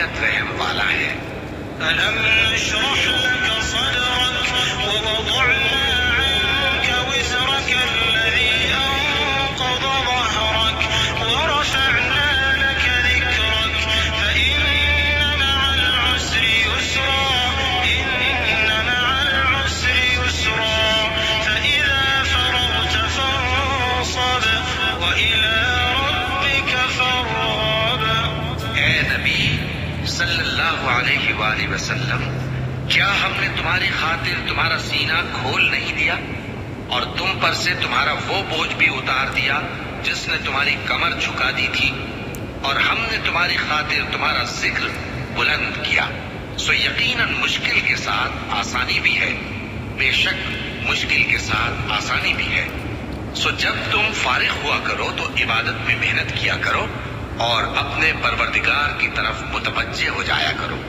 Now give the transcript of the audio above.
نہایت رحم والا ہے۔ ألم نشرح لك صدرك ووضعنا عنك وزرك الذي أنقض ظهرك ورفعنا لك ذكرك فإن مع العسر يسرا إن مع العسر يسرا فإذا فرغت فانصب وإلى ربك فارغب۔ اے نبی صلی اللہ علیہ وآلہ وسلم، کیا ہم نے تمہاری خاطر تمہارا سینہ کھول نہیں دیا اور تم پر سے تمہارا وہ بوجھ بھی اتار دیا جس نے تمہاری کمر جھکا دی تھی، اور ہم نے تمہاری خاطر تمہارا ذکر بلند کیا، سو یقیناً مشکل کے ساتھ آسانی بھی ہے، بے شک مشکل کے ساتھ آسانی بھی ہے۔ سو جب تم فارغ ہوا کرو تو عبادت میں محنت کیا کرو اور اپنے پروردگار کی طرف متوجہ ہو جایا کرو۔